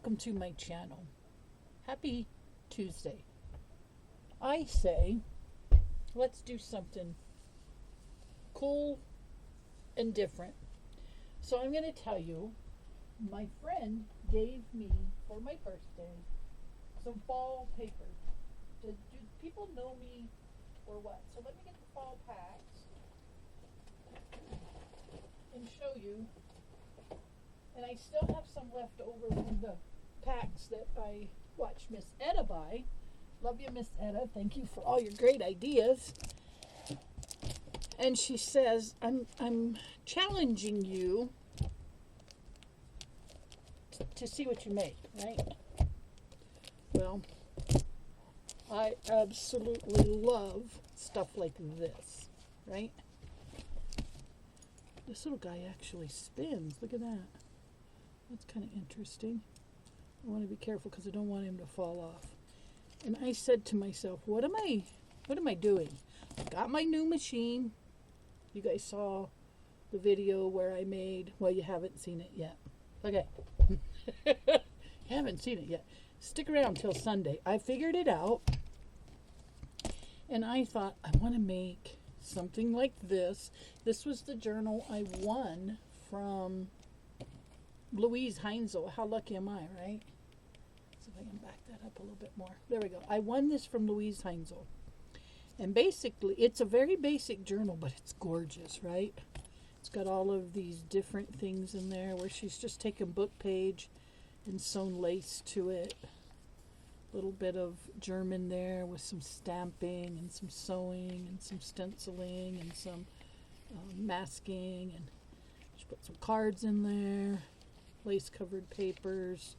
welcome to my channel. Happy Tuesday. I say, let's do something cool and different. So I'm going to tell you, my friend gave me, for my birthday, some fall paper. Do people know me or what? So let me get the fall packs and show you. And I still have some left over from the packs that I watched Miss Etta buy. Love you, Miss Etta. Thank you for all your great ideas. And she says, I'm challenging you to see what you make, right? Well, I absolutely love stuff like this, right? This little guy actually spins. Look at that. That's kind of interesting. I want to be careful because I don't want him to fall off. And I said to myself, what am I doing? I got my new machine. You guys saw the video where I made, well, you haven't seen it yet. Okay. You haven't seen it yet. Stick around till Sunday. I figured it out. And I thought, I want to make something like this. This was the journal I won from Louise Heinzel. How lucky am I, right? See if I can back that up a little bit more. There we go. I won this from Louise Heinzel. And basically, it's a very basic journal, but it's gorgeous, right? It's got all of these different things in there where she's just taken book page and sewn lace to it. A little bit of German there with some stamping and some sewing and some stenciling and some masking. And she put some cards in there, lace-covered papers,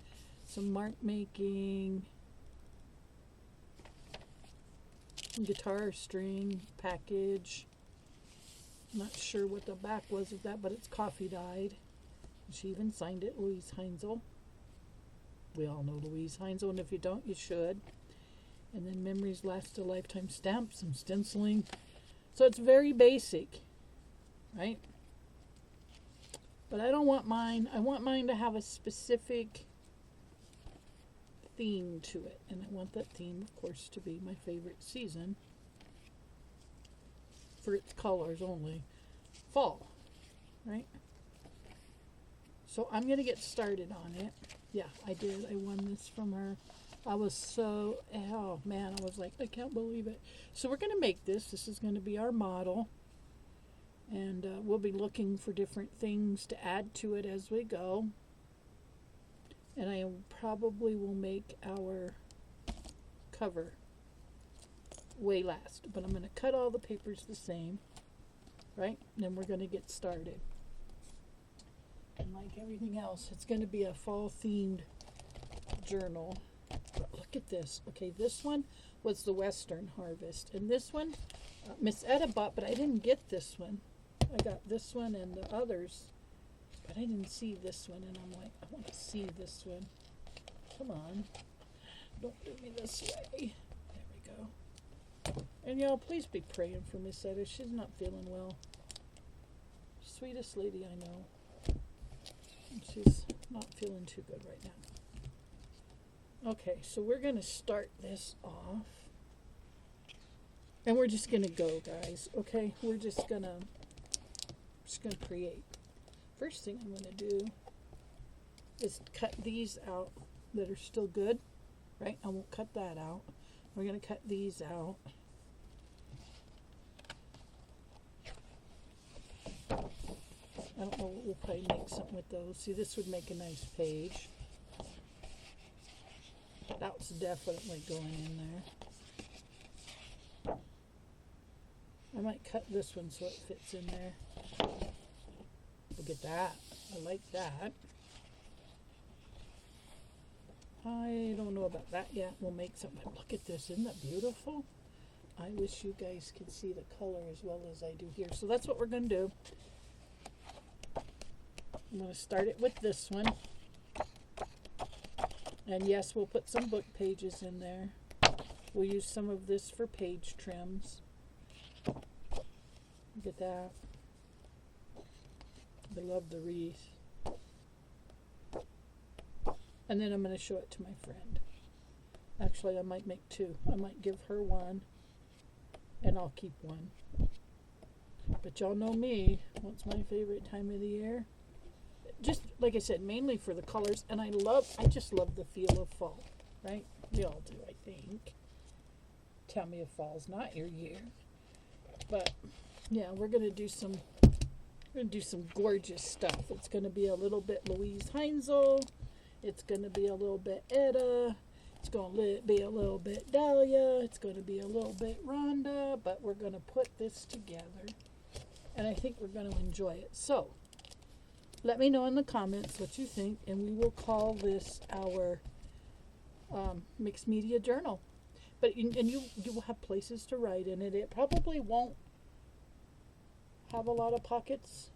some mark making, guitar string package. Not sure what the back was of that, but it's coffee dyed. She even signed it, Louise Heinzel. We all know Louise Heinzel, and if you don't, you should. And then Memories Last a Lifetime stamps, some stenciling. So it's very basic, right? But I don't want mine. I want mine to have a specific theme to it. And I want that theme, of course, to be my favorite season. For its colors only. Fall, right? So I'm going to get started on it. Yeah, I did. I won this from her. I was so, oh man, I was like, I can't believe it. So we're going to make this. This is going to be our model. And we'll be looking for different things to add to it as we go. And I probably will make our cover way last. But I'm going to cut all the papers the same. Right? And then we're going to get started. And like everything else, it's going to be a fall-themed journal. But look at this. Okay, this one was the Western Harvest. And this one, Miss Etta bought, but I didn't get this one. I got this one and the others, but I didn't see this one. And I'm like, I want to see this one. Come on. Don't do me this way. There we go. And y'all, please be praying for Miss Etta. She's not feeling well. Sweetest lady I know. She's not feeling too good right now. Okay, so we're going to start this off. And we're just going to go, guys. Okay, we're just going to create. First thing I'm going to do is cut these out that are still good. Right? I won't cut that out. We're going to cut these out. I don't know, we'll probably make something with those. See, this would make a nice page. That's definitely going in there. I might cut this one so it fits in there. Look at that. I like that. I don't know about that yet. We'll make something. But look at this. Isn't that beautiful? I wish you guys could see the color as well as I do here. So that's what we're going to do. I'm going to start it with this one. And yes, we'll put some book pages in there. We'll use some of this for page trims. Look at that. I love the wreath. and then I'm going to show it to my friend. Actually, I might make two. I might give her one, and I'll keep one. But y'all know me. What's my favorite time of the year? Just like I said, mainly for the colors, and I just love the feel of fall, right? We all do, I think. Tell me if fall's not your year. But yeah, we're gonna do some gorgeous stuff. It's gonna be a little bit Louise Heinzel. It's gonna be a little bit Etta. It's gonna be a little bit Dahlia. It's gonna be a little bit Rhonda. But we're gonna put this together, and I think we're gonna enjoy it. So let me know in the comments what you think, and we will call this our mixed media journal. But you will have places to write in it. It probably won't have a lot of pockets.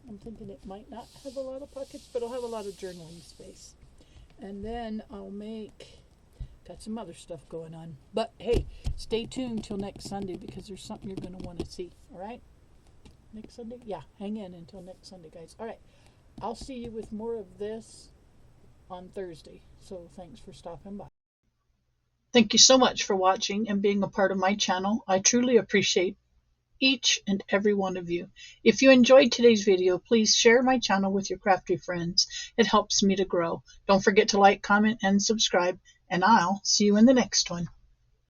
I'm thinking it might not have a lot of pockets, but it'll have a lot of journaling space. And then I'll got some other stuff going on. But hey, stay tuned till next Sunday, because there's something you're going to want to see. All right? Next Sunday? Yeah, hang in until next Sunday, guys. All right. I'll see you with more of this on Thursday. So thanks for stopping by. Thank you so much for watching and being a part of my channel. I truly appreciate each and every one of you. If you enjoyed today's video, please share my channel with your crafty friends. It helps me to grow. Don't forget to like, comment, and subscribe, and I'll see you in the next one.